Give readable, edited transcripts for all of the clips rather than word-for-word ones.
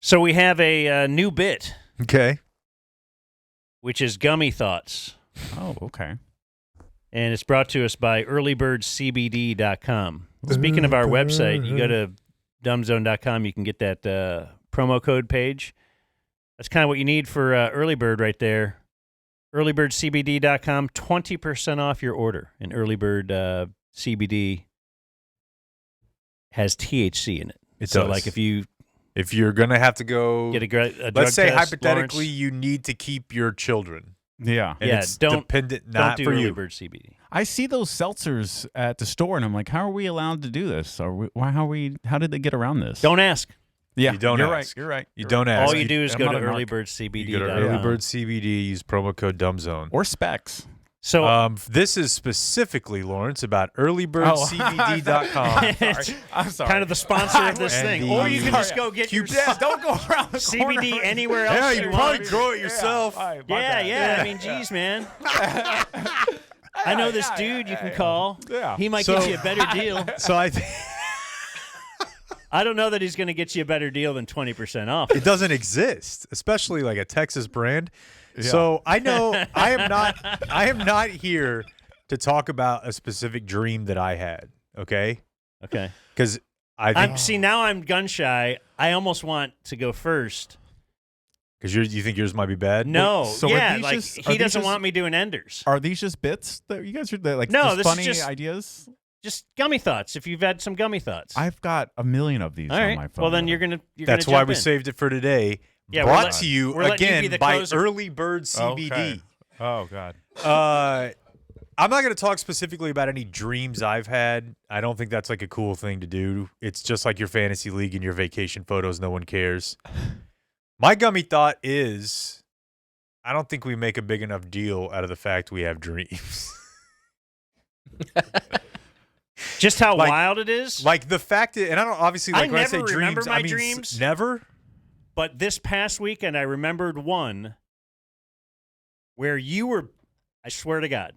So we have a new bit, Okay. which is Gummy Thoughts. Oh, okay. And it's brought to us by earlybirdcbd.com. Speaking of our website, you go to dumbzone.com, you can get that promo code page. That's kind of what you need for Early Bird right there. Earlybirdcbd.com, 20% off your order. And Early Bird CBD has THC in it. It so does. like if you're going to have to go, get a drug let's say test, hypothetically Lawrence, you need to keep your children. Yeah. And it's don't dependent don't not do for Early you. Bird CBD. I see those seltzers at the store, and I'm like, how are we allowed to do this? How did they get around this? Don't ask. Yeah, You don't you're ask. right. You're right. You don't ask. All you do is I'm go not to a narc. earlybirdcbd.com. You go to Early Bird CBD, use promo code DUMBZONE. Or specs. So This is specifically, Lawrence, about earlybirdcbd.com. I'm sorry. kind of the sponsor of this And thing. the- Or you can just go get your Yeah, don't go around the corner. CBD anywhere else Yeah, you you want. probably grow it yourself. All right, my Yeah, bad. yeah. I mean, geez, man. I know this dude you can call. Yeah. He might So- get you a better deal. So I don't know that he's going to get you a better deal than 20% off. it doesn't exist, especially like a Texas brand. Yeah. So I know I am not here to talk about a specific dream that I had, okay? Okay. Because I think See, now I'm gun shy. I almost want to go first. because you think yours might be bad. No. so are yeah, these like just- are he these doesn't just- want me doing Enders. Are these just bits that you guys are like? No, just this is funny just- ideas. Just gummy thoughts, if you've had some gummy thoughts. I've got a million of these All on right. my phone. Well, then you're going to That's why we saved it for today. Yeah, Brought we're to you we're letting you be again the by closer. Early Bird CBD. Okay. Oh God. I'm not going to talk specifically about any dreams I've had. I don't think that's like a cool thing to do. It's just like your fantasy league and your vacation photos. No one cares. My gummy thought is I don't think we make a big enough deal out of the fact we have dreams. Just how Like- wild it is. Like the fact that, and I don't obviously like I when I say never dreams, remember my I mean dreams. never. But this past weekend, I remembered one where you were, I swear to God,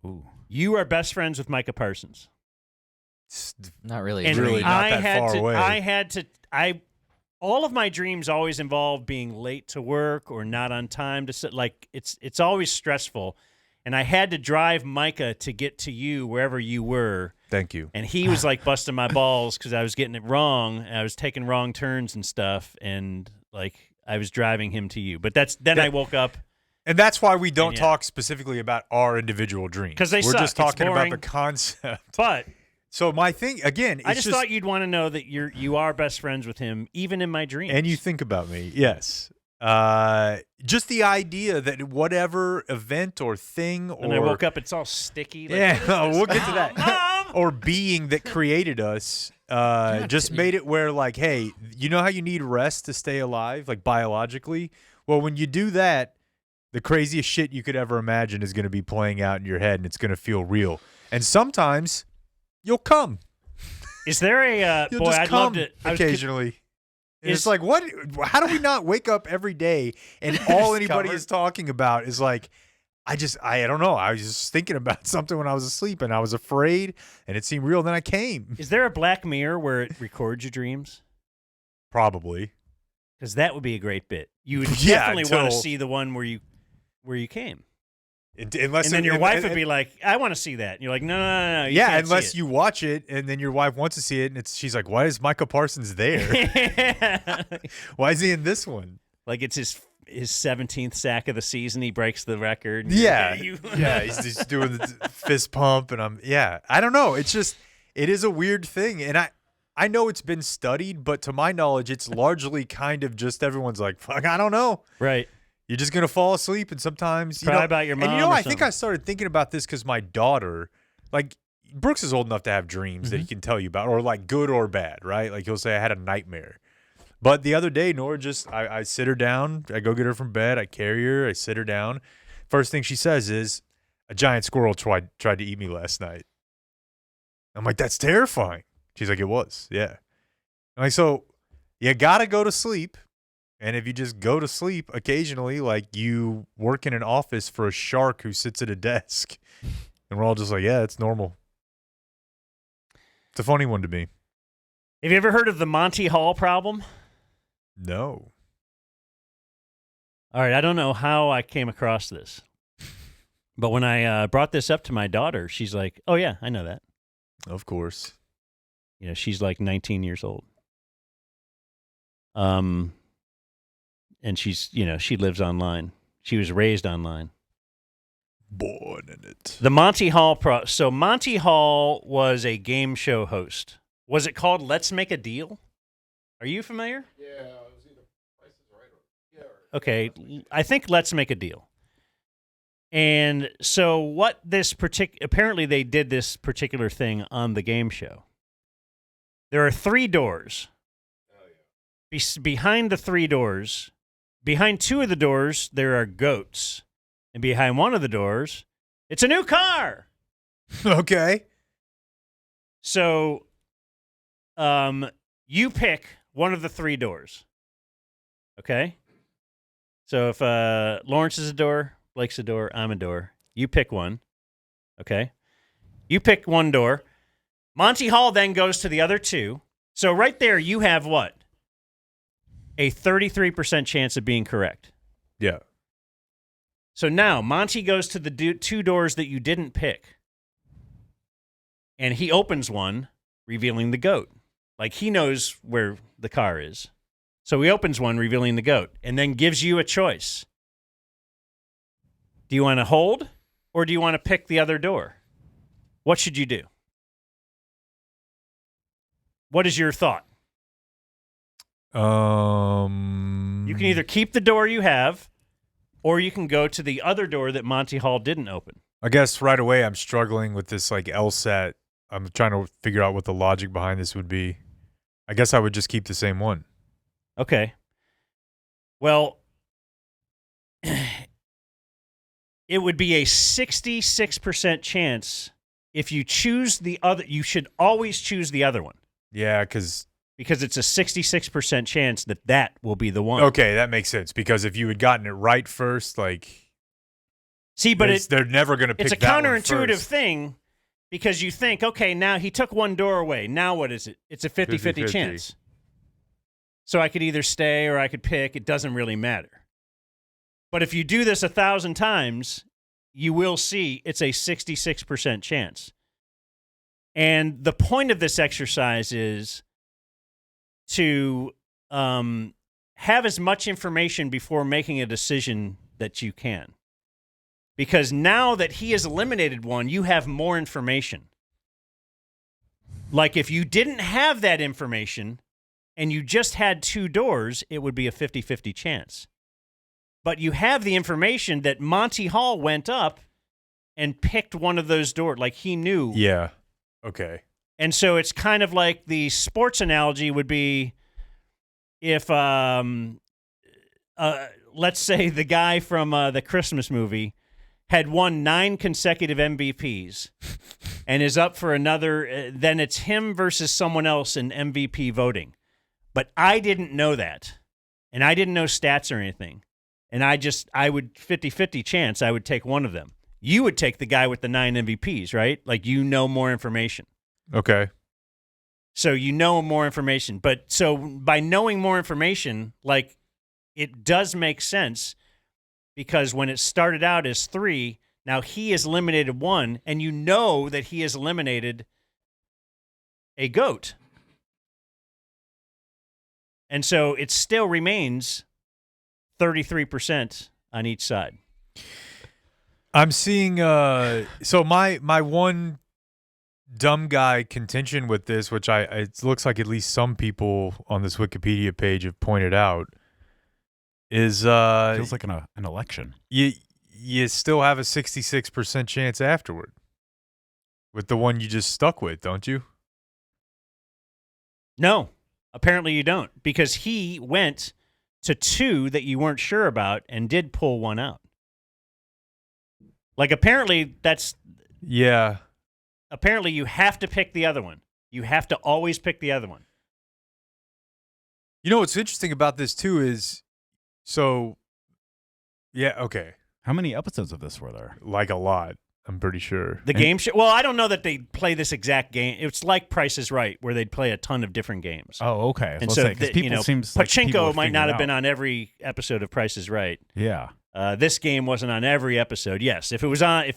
Ooh. you are best friends with Micah Parsons. Not really. And really not I that had far to, away. all of my dreams always involve being late to work or not on time to sit. Like it's always stressful. And I had to drive Micah to get to you wherever you were. Thank you. And he was like busting my balls because I was getting it wrong. And I was taking wrong turns and stuff. And like I was driving him to you. But then I woke up. And that's why we don't yeah. talk specifically about our individual dreams. 'Cause they We're suck. just It's talking about boring. the concept. But So my thing again, I it's just thought you'd want to know that you are best friends with him, even in my dreams. and you think about me, yes. Just the idea that whatever event or thing or And I woke up, it's all sticky. Like, yeah, we'll get to that. Mom! Or being that created us just made it where like, hey, you know how you need rest to stay alive, like biologically? Well, when you do that, the craziest shit you could ever imagine is going to be playing out in your head, and it's going to feel real. And sometimes you'll come. Is there a You'll boy? just I'd come love to. occasionally. And Is- it's like, what? How do we not wake up every day and all anybody is talking about is like, I don't know. I was just thinking about something when I was asleep and I was afraid and it seemed real. Then I came. Is there a Black Mirror where it records your dreams? Probably. Because that would be a great bit. You would Yeah, definitely want to until- see the one where you came. Unless And then your wife would be like, I want to see that. And you're like, no. You yeah, can't unless see you watch it and then your wife wants to see it and she's like, why is Michael Parsons there? it. Why is he in this one? Like it's his 17th sack of the season. He breaks the record. Yeah. You- Yeah, he's doing the fist pump and I don't know. It's just, it is a weird thing. And I know it's been studied, but to my knowledge, it's largely kind of just everyone's like, fuck, I don't know. Right. You're just going to fall asleep and sometimes, Cry about your And mom or I think something. I started thinking about this because my daughter, like, Brooks is old enough to have dreams that he can tell you about, or like good or bad, right? Like he'll say, I had a nightmare. But the other day, Nora I sit her down, I go get her from bed, I carry her, I sit her down. First thing she says is, a giant squirrel tried to eat me last night. I'm like, that's terrifying. She's like, it was, yeah. I'm like, so you got to go to sleep. And if you just go to sleep occasionally, like you work in an office for a shark who sits at a desk. And we're all just like, yeah, it's normal. It's a funny one to me. Have you ever heard of the Monty Hall problem? No. All right, I don't know how I came across this, but when I brought this up to my daughter, she's like, "Oh yeah, I know that." Of course. You know, she's like 19 years old. And she's, you know, she lives online. She was raised online. Born in it. The Monty Hall So Monty Hall was a game show host. Was it called Let's Make a Deal? Are you familiar? Yeah, it was either Price is Right or Okay, I think Let's Make a Deal. And so what this apparently they did this particular thing on the game show. There are 3 doors. Behind the 3 doors, behind 2 of the doors, there are goats. And behind one of the doors, it's a new car. Okay. So you pick one of the 3 doors. Okay? So if Lawrence is a door, Blake's a door, I'm a door, you pick one. Okay? You pick one door. Monty Hall then goes to the other 2. So right there, you have what? A 33% chance of being correct. Yeah. So now Monty goes to the 2 doors that you didn't pick. And he opens one, revealing the goat. Like he knows where the car is. So he opens one, revealing the goat, and then gives you a choice. Do you want to hold or do you want to pick the other door? What should you do? What is your thought? You can either keep the door you have, or you can go to the other door that Monty Hall didn't open. I guess right away I'm struggling with this like LSAT. I'm trying to figure out what the logic behind this would be. I guess I would just keep the same one. Okay. Well, it would be a 66% chance if you choose the other. You should always choose the other one. Yeah, because it's a 66% chance that will be the one. Okay, that makes sense. Because if you had gotten it right first, like, see, but they're never going to pick it's a that one counterintuitive first. thing because you think, okay, now he took one door away. Now what is it? It's a 50-50 chance. So I could either stay or I could pick. It doesn't really matter. But if you do this 1,000 times, you will see it's a 66% chance. And the point of this exercise is to have as much information before making a decision that you can. Because now that he has eliminated one, you have more information. Like if you didn't have that information and you just had 2 doors, it would be a 50-50 chance. But you have the information that Monty Hall went up and picked one of those doors. Like he knew. Yeah. Okay. And so it's kind of like the sports analogy would be if, let's say the guy from the Christmas movie had won 9 consecutive MVPs and is up for another, then it's him versus someone else in MVP voting. But I didn't know that, and I didn't know stats or anything. And I would 50-50 chance I would take one of them. You would take the guy with the 9 MVPs, right? Like you know more information. Okay. So you know more information. But so by knowing more information, like it does make sense because when it started out as 3, now he has eliminated 1, and you know that he has eliminated a goat. And so it still remains 33% on each side. I'm seeing so my one dumb guy contention with this, which it looks like at least some people on this Wikipedia page have pointed out, is feels like an election. You still have a 66% chance afterward with the one you just stuck with, don't you? No, apparently you don't, because he went to 2 that you weren't sure about and did pull one out. Like apparently that's... Yeah. Apparently you have to pick the other one. You have to always pick the other one. You know what's interesting about this too is, so, yeah, okay. How many episodes of this were there? Like a lot. I'm pretty sure. The game show. Well, I don't know that they play this exact game. It's like Price is Right, where they'd play a ton of different games. Oh, okay. And so people seems like people Pachinko would might figure not it have been out. on every episode of Price is Right. Yeah. This game wasn't on every episode. Yes, if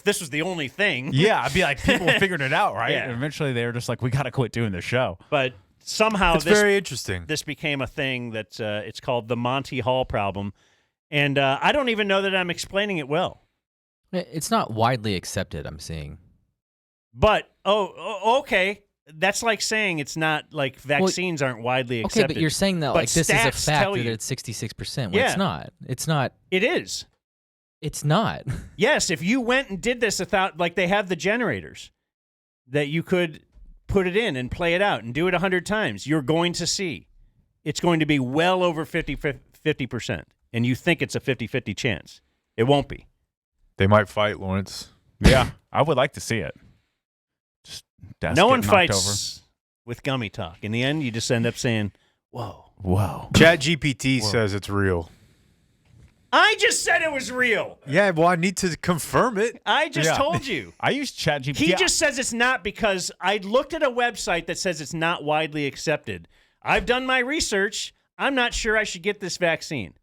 this was the only thing. Yeah, I'd be like, people figured it out, right? Yeah. And eventually they were just like, we got to quit doing this show. But somehow It's very interesting. this became a thing that it's called the Monty Hall problem, and I don't even know that I'm explaining it well. It's not widely accepted, I'm seeing. But okay, that's like saying it's not like vaccines aren't widely accepted. Okay, but you're saying that But like this is a stats fact tell that you. it's 66%. Well, Yeah. it's not. It's not. It is. It's not. Yes, if you went and did this without, like they have the generators that you could put it in and play it out and do it 100 times, you're going to see it's going to be well over 50%. And you think it's a 50-50 chance. It won't be. They might fight, Lawrence. Yeah, I would like to see it. Just desk No get one knocked fights with Gummy talk. In the end, you just end up saying, whoa. over. Whoa. ChatGPT says it's real. I just said it was real. Yeah, well, I need to confirm it. I just Yeah. told you. I use ChatGPT. He just says it's not because I looked at a website that says it's not widely accepted. I've done my research. I'm not sure I should get this vaccine.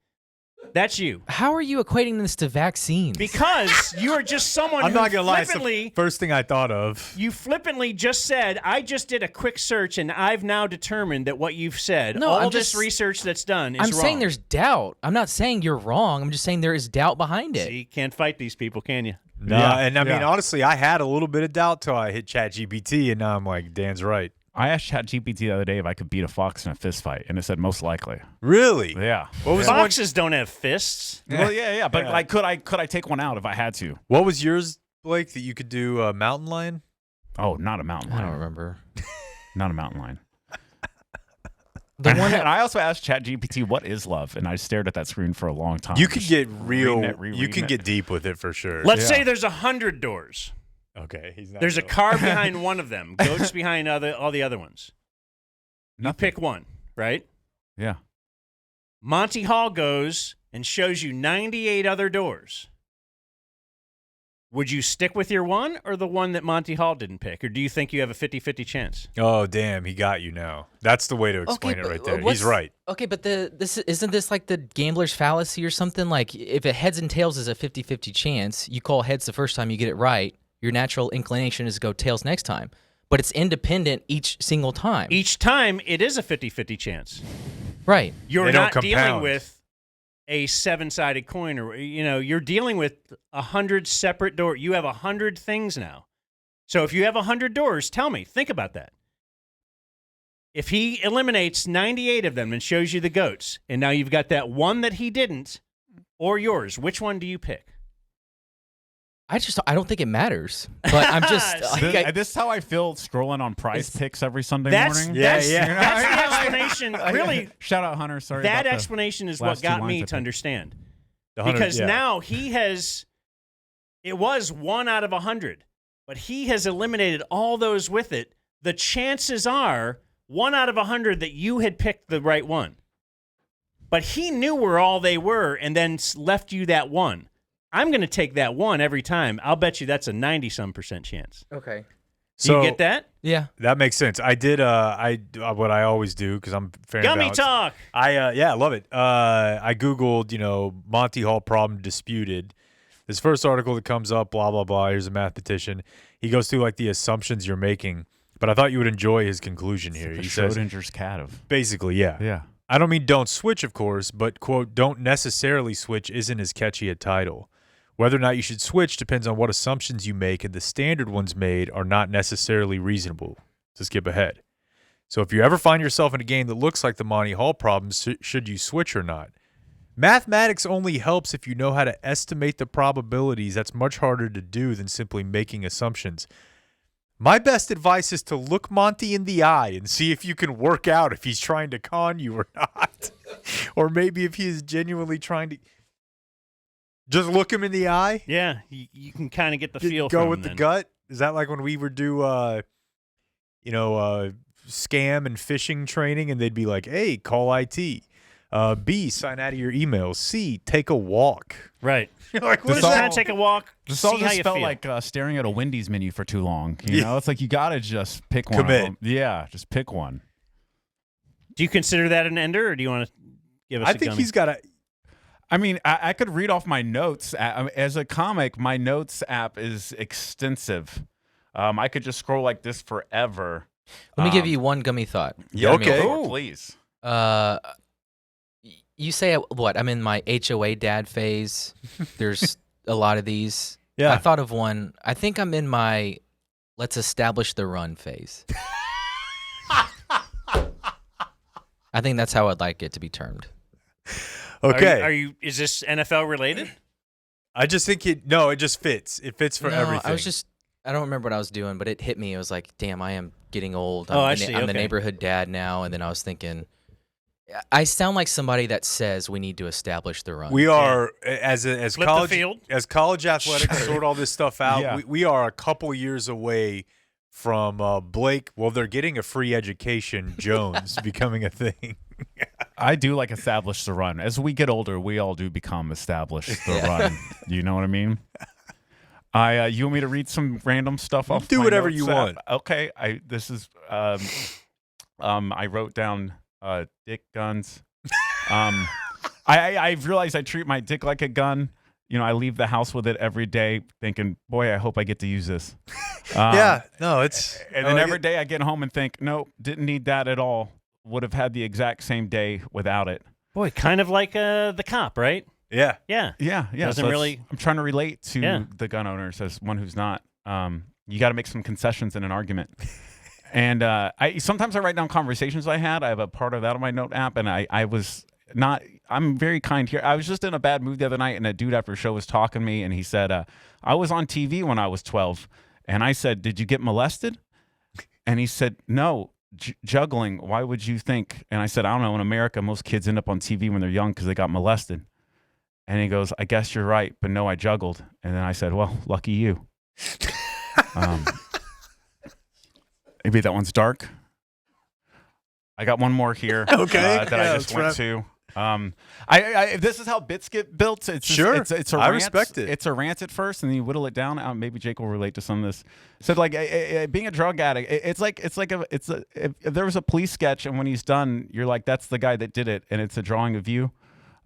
That's you. How are you equating this to vaccines? Because you are just someone I'm who not going to lie. It's flippantly, the first thing I thought of. you flippantly just said, I just did a quick search and I've now determined that what you've said, No, all I'm this just- research that's done is I'm wrong. saying there's doubt. I'm not saying you're wrong. I'm just saying there is doubt behind it. See, can't fight these people, can you? No, Yeah, and I mean, yeah. honestly, I had a little bit of doubt till I hit ChatGPT, and now I'm like, Dan's right. I asked ChatGPT the other day if I could beat a fox in a fist fight, and it said most likely. Really? Yeah. What was the one? Foxes don't have fists. Well, yeah, but Yeah. like, could I take one out if I had to? What was yours, Blake? That you could do a mountain lion? Oh, not a mountain I lion. don't remember. Not a mountain lion. The one And that I also asked ChatGPT, "What is love?" And I stared at that screen for a long time. You could just get real. reading it, You rereading can it. get deep with it for sure. Let's Yeah. say there's 100 doors. Okay, he's not. There's a real. car behind one of them, goats behind all the other ones. You Nothing. pick one, right? Yeah. Monty Hall goes and shows you 98 other doors. Would you stick with your one or the one that Monty Hall didn't pick? Or do you think you have a 50-50 chance? Oh damn, he got you now. That's the way to explain it but, right there. what's- He's right. Okay, but isn't this like the gambler's fallacy or something? Like if it heads and tails is a 50-50 chance, you call heads the first time, you get it right. Your natural inclination is to go tails next time. But it's independent each single time. Each time, it is a 50-50 chance. Right. You're They don't not dealing compound. with a 7-sided coin, or you're dealing with 100 separate doors. You have 100 things now. So if you have 100 doors, tell me, think about that. If he eliminates 98 of them and shows you the goats, and now you've got that one that he didn't, or yours, which one do you pick? I don't think it matters. But I'm just This is how I feel scrolling on Prize Picks every Sunday That's morning. that's, Yeah, yeah. that's the explanation. Really, Shout out Hunter. Sorry. that about the explanation is what last two got lines me I to picked. understand. The 100 Because yeah. now he has, it was 1 out of 100, but he has eliminated all those with it. The chances are 1 out of 100 that you had picked the right one. But he knew where all they were and then left you that one. I'm going to take that one every time. I'll bet you that's a 90-some% chance. Okay. Do So you get that? Yeah. that makes sense. I did. What I always do because I'm fair. Gummy talk. I love it. I googled Monty Hall problem disputed. This first article that comes up, blah blah blah. Here's a mathematician. He goes through like the assumptions you're making, but I thought you would enjoy his conclusion here. The He says Schrodinger's cat of. basically, yeah. Yeah. I don't mean don't switch, of course, but quote don't necessarily switch isn't as catchy a title. Whether or not you should switch depends on what assumptions you make, and the standard ones made are not necessarily reasonable. To skip ahead. So if you ever find yourself in a game that looks like the Monty Hall problem, should you switch or not? Mathematics only helps if you know how to estimate the probabilities. That's much harder to do than simply making assumptions. My best advice is to look Monty in the eye and see if you can work out if he's trying to con you or not. Or maybe if he is genuinely trying to... Just look him in the eye? Yeah, you can kind of get the feel Go from with him the then. gut? Is that like when we would do, scam and phishing training and they'd be like, hey, call IT. B, sign out of your emails. C, take a walk. Right. You're like, what This is all- that? Kind of take a walk. This see all how just you felt feel. like staring at a Wendy's menu for too long. You Yeah. know, it's like you got to just pick one. Commit. Of them. Yeah, just pick one. Do you consider that an ender, or do you want to give us I a think gummy? he's got a. I mean, I could read off my notes. As a comic, my notes app is extensive. I could just scroll like this forever. Let me give you one gummy thought. Yeah, Okay. Please. You say what? I'm in my HOA dad phase. There's a lot of these. Yeah. I thought of one. I think I'm in my let's establish the run phase. I think that's how I'd like it to be termed. Okay. Are you? Is this NFL related? I just think it just fits. It fits for No, everything. I don't remember what I was doing, but it hit me. It was like, damn, I am getting old. Oh, I the, see, I'm the okay. neighborhood dad now. And then I was thinking, I sound like somebody that says we need to establish the run. We are as Flip college the field. as college athletics sort all this stuff out. Yeah. We are a couple years away from Blake. Well, they're getting a free education. Jones becoming a thing. I do like establish the run. As we get older, we all do become established the run. You know what I mean? You want me to read some random stuff off? Do my whatever notes you app? want. Okay. I wrote down dick guns. I realized I treat my dick like a gun. You know, I leave the house with it every day, thinking, "Boy, I hope I get to use this." No, it's And then every day I get home and think, "Nope, didn't need that at all. Would have had the exact same day without it." Boy, kind of like the cop, right? Yeah. Yeah. Yeah. Doesn't so really- I'm trying to relate to Yeah. the gun owners as one who's not. You got to make some concessions in an argument. And sometimes I write down conversations I had. I have a part of that on my note app, and I was not. I'm very kind here. I was just in a bad mood the other night, and a dude after a show was talking to me, and he said, "I was on TV when I was 12," and I said, "Did you get molested?" And he said, "No." Juggling, why would you think? And I said, I don't know. In America, most kids end up on TV when they're young because they got molested. And he goes, I guess you're right, but no, I juggled. And then I said, well, lucky you. Maybe that one's dark. I got one more here. Okay. That I Yeah, just let's went to. This is how bits get built. It's just, Sure. It's a I rant. respect it. It's a rant at first, and then you whittle it down. Maybe Jake will relate to some of this. So, like, being a drug addict, if there was a police sketch, and when he's done, you're like, that's the guy that did it, and it's a drawing of you.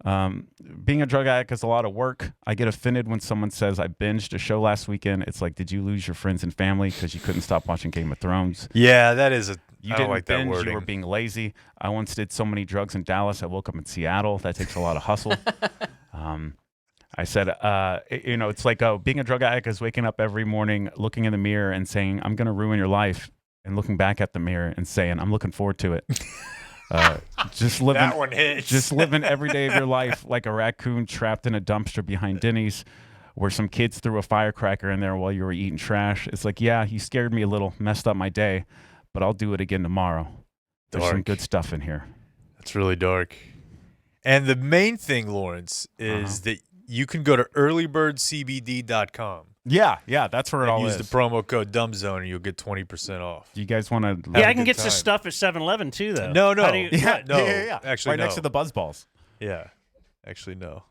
Being a drug addict is a lot of work. I get offended when someone says I binged a show last weekend. It's like, did you lose your friends and family because you couldn't stop watching Game of Thrones? Yeah, that is a. You I didn't don't like that binge, wording. you were being lazy. I once did so many drugs in Dallas, I woke up in Seattle. That takes a lot of hustle. I said, it's like being a drug addict is waking up every morning, looking in the mirror and saying, I'm going to ruin your life, and looking back at the mirror and saying, I'm looking forward to it. Just living, That one hits. just living every day of your life like a raccoon trapped in a dumpster behind Denny's, where some kids threw a firecracker in there while you were eating trash. It's like, yeah, you scared me a little, messed up my day, but I'll do it again tomorrow. There's some Dark. good stuff in here. That's really dark. And the main thing, Lawrence, is that you can go to earlybirdcbd.com Yeah, that's where it and all use is. the promo code DUMBZONE and you'll get 20% off. Do you guys want to? Yeah, a I can good get some time. stuff at 7-Eleven too, though. No. How do you- Yeah, no. yeah. Actually, right next to the buzz balls. Yeah. Actually, no.